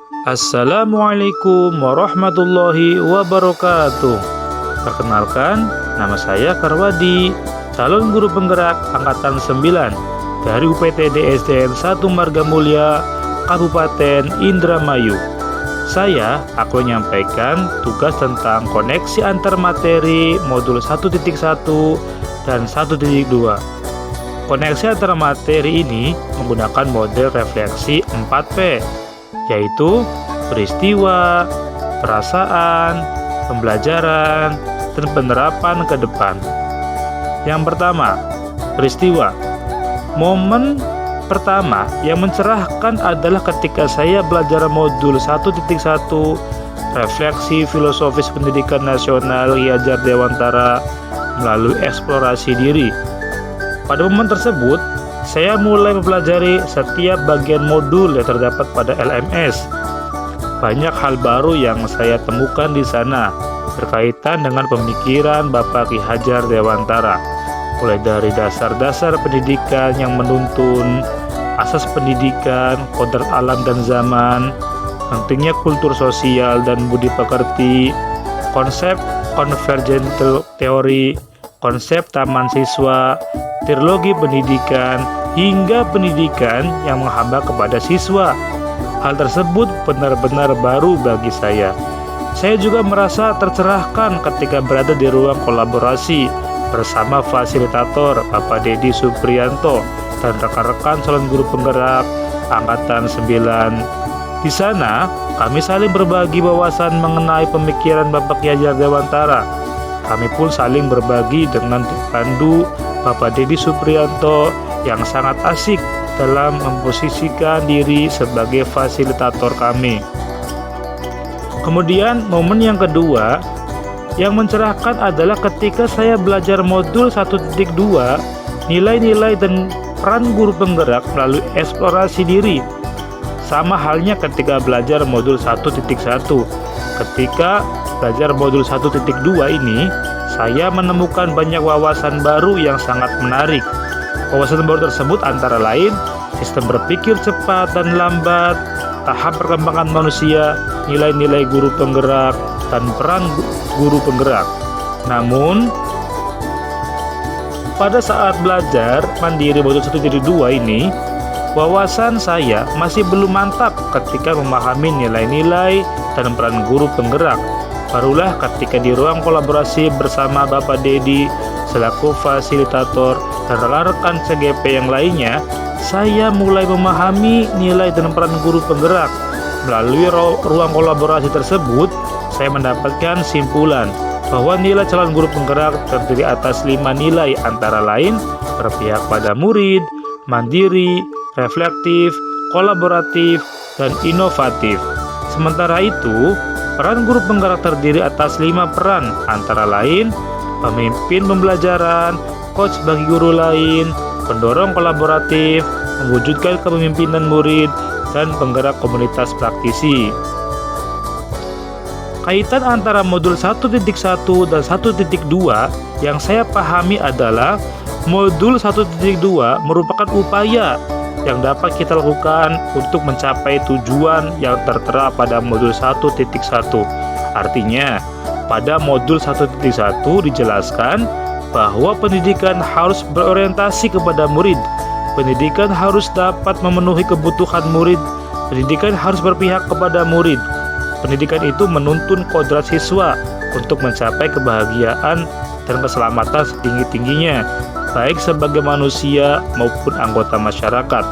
Assalamualaikum warahmatullahi wabarakatuh. Perkenalkan, nama saya Karwadi, calon guru penggerak angkatan 9 dari UPTD SDN 1 Margamulya, Kabupaten Indramayu. Saya akan menyampaikan tugas tentang koneksi antar materi modul 1.1 dan 1.2. Koneksi antara materi ini menggunakan model refleksi 4P, yaitu peristiwa, perasaan, pembelajaran, dan penerapan ke depan. Yang pertama, peristiwa. Momen pertama yang mencerahkan adalah ketika saya belajar modul 1.1 refleksi filosofis pendidikan nasional Ki Hajar Dewantara melalui eksplorasi diri. Pada momen tersebut, saya mulai mempelajari setiap bagian modul yang terdapat pada LMS. Banyak hal baru yang saya temukan di sana berkaitan dengan pemikiran Bapak Ki Hajar Dewantara, mulai dari dasar-dasar pendidikan yang menuntun, asas pendidikan, kodrat alam dan zaman, pentingnya kultur sosial dan budi pekerti, konsep konvergen teori, konsep taman siswa, teologi pendidikan, hingga pendidikan yang menghamba kepada siswa. Hal tersebut benar-benar baru bagi saya. Saya juga merasa tercerahkan ketika berada di ruang kolaborasi bersama fasilitator Bapak Dedi Supriyanto dan rekan-rekan calon guru penggerak angkatan 9. Di sana, kami saling berbagi wawasan mengenai pemikiran Bapak Ki Hajar Dewantara. Kami pun saling berbagi dengan dipandu Bapak Dedi Supriyanto yang sangat asik dalam memposisikan diri sebagai fasilitator kami. Kemudian momen yang kedua yang mencerahkan adalah ketika saya belajar modul 1.2 nilai-nilai dan peran guru penggerak melalui eksplorasi diri. Sama halnya ketika belajar modul 1.1. Ketika belajar modul 1.2 ini, saya menemukan banyak wawasan baru yang sangat menarik. Wawasan baru tersebut antara lain sistem berpikir cepat dan lambat, tahap perkembangan manusia, nilai-nilai guru penggerak, dan peran guru penggerak. Namun, pada saat belajar mandiri modul 1.2 ini, wawasan saya masih belum mantap ketika memahami nilai-nilai dan peran guru penggerak. Barulah ketika di ruang kolaborasi bersama Bapak Dedi selaku fasilitator dan rekan-rekan CGP yang lainnya, saya mulai memahami nilai dan peran guru penggerak. Melalui ruang kolaborasi tersebut, saya mendapatkan simpulan bahwa nilai calon guru penggerak terdiri atas 5 nilai antara lain berpihak pada murid, mandiri, reflektif, kolaboratif, dan inovatif. Sementara itu, peran guru penggerak terdiri atas 5 peran antara lain pemimpin pembelajaran, coach bagi guru lain, pendorong kolaboratif, mewujudkan kepemimpinan murid, dan penggerak komunitas praktisi. Kaitan antara modul 1.1 dan 1.2 yang saya pahami adalah modul 1.2 merupakan upaya yang dapat kita lakukan untuk mencapai tujuan yang tertera pada modul 1.1. Artinya, pada modul 1.1 dijelaskan bahwa pendidikan harus berorientasi kepada murid. Pendidikan harus dapat memenuhi kebutuhan murid. Pendidikan harus berpihak kepada murid. Pendidikan itu menuntun kodrat siswa untuk mencapai kebahagiaan dan keselamatan setinggi-tingginya, baik sebagai manusia maupun anggota masyarakat.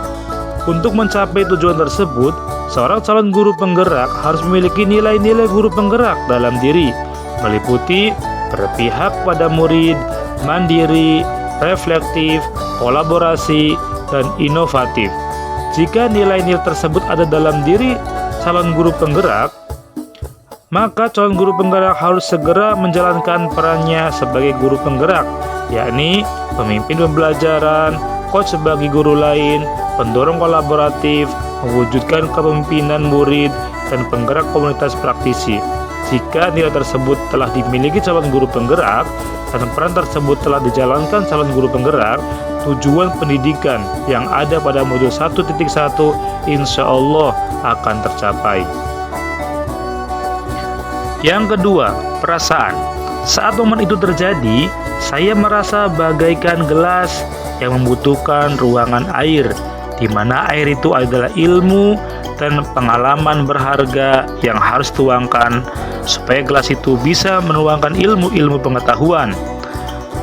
Untuk mencapai tujuan tersebut, seorang calon guru penggerak harus memiliki nilai-nilai guru penggerak dalam diri, meliputi berpihak pada murid, mandiri, reflektif, kolaborasi, dan inovatif. Jika nilai-nilai tersebut ada dalam diri calon guru penggerak, maka calon guru penggerak harus segera menjalankan perannya sebagai guru penggerak, yakni pemimpin pembelajaran, coach bagi guru lain, pendorong kolaboratif, mewujudkan kepemimpinan murid, dan penggerak komunitas praktisi. Jika nilai tersebut telah dimiliki calon guru penggerak dan peran tersebut telah dijalankan calon guru penggerak, tujuan pendidikan yang ada pada modul 1.1 insya Allah akan tercapai. Yang kedua, perasaan. Saat momen itu terjadi, saya merasa bagaikan gelas yang membutuhkan ruangan air, di mana air itu adalah ilmu dan pengalaman berharga yang harus tuangkan supaya gelas itu bisa menuangkan ilmu-ilmu pengetahuan.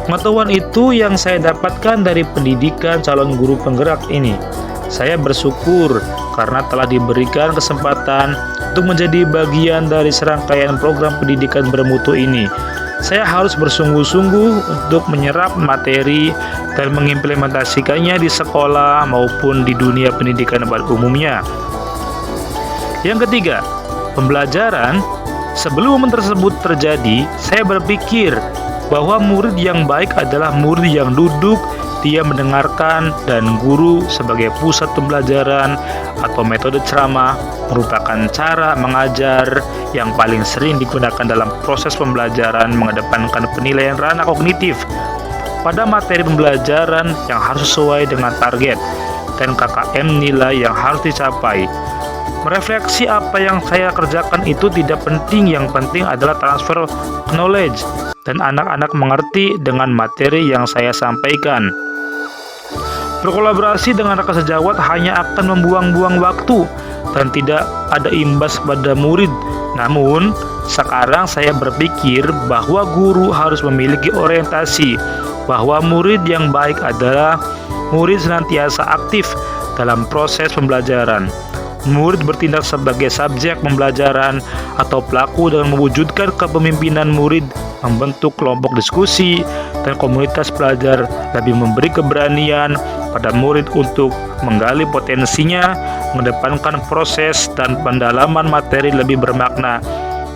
Pengetahuan itu yang saya dapatkan dari pendidikan calon guru penggerak ini. Saya bersyukur karena telah diberikan kesempatan untuk menjadi bagian dari serangkaian program pendidikan bermutu ini. Saya harus bersungguh-sungguh untuk menyerap materi dan mengimplementasikannya di sekolah maupun di dunia pendidikan pada umumnya. Yang ketiga, pembelajaran. Sebelum momen tersebut terjadi, saya berpikir bahwa murid yang baik adalah murid yang duduk, dia mendengarkan, dan guru sebagai pusat pembelajaran atau metode ceramah merupakan cara mengajar yang paling sering digunakan dalam proses pembelajaran, mengedepankan penilaian ranah kognitif pada materi pembelajaran yang harus sesuai dengan target dan KKM nilai yang harus dicapai. Merefleksi apa yang saya kerjakan itu tidak penting, yang penting adalah transfer knowledge dan anak-anak mengerti dengan materi yang saya sampaikan. Berkolaborasi dengan rekan sejawat hanya akan membuang-buang waktu dan tidak ada imbas pada murid. Namun, sekarang saya berpikir bahwa guru harus memiliki orientasi bahwa murid yang baik adalah murid senantiasa aktif dalam proses pembelajaran. Murid bertindak sebagai subjek pembelajaran atau pelaku dengan mewujudkan kepemimpinan murid, membentuk kelompok diskusi, dan komunitas belajar lebih memberi keberanian pada murid untuk menggali potensinya, mengedepankan proses dan pendalaman materi lebih bermakna.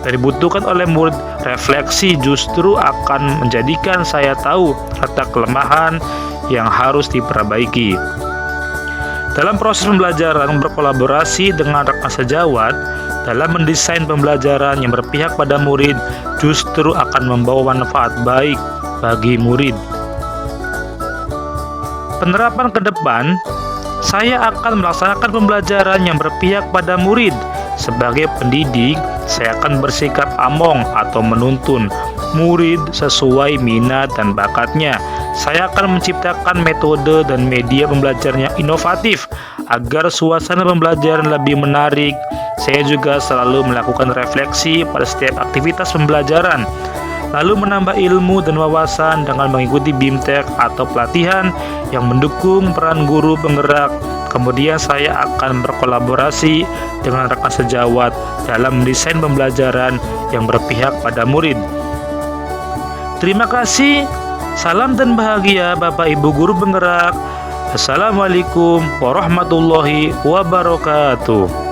Dan dibutuhkan oleh murid, refleksi justru akan menjadikan saya tahu letak kelemahan yang harus diperbaiki. Dalam proses pembelajaran, berkolaborasi dengan rekan sejawat dalam mendesain pembelajaran yang berpihak pada murid justru akan membawa manfaat baik bagi murid. Penerapan ke depan, saya akan melaksanakan pembelajaran yang berpihak pada murid. Sebagai pendidik, saya akan bersikap among atau menuntun murid sesuai minat dan bakatnya. Saya akan menciptakan metode dan media pembelajaran yang inovatif agar suasana pembelajaran lebih menarik. Saya juga selalu melakukan refleksi pada setiap aktivitas pembelajaran, lalu menambah ilmu dan wawasan dengan mengikuti BIMTEK atau pelatihan yang mendukung peran guru penggerak. Kemudian saya akan berkolaborasi dengan rekan sejawat dalam mendesain pembelajaran yang berpihak pada murid. Terima kasih. Salam dan bahagia Bapak Ibu guru penggerak. Assalamualaikum warahmatullahi wabarakatuh.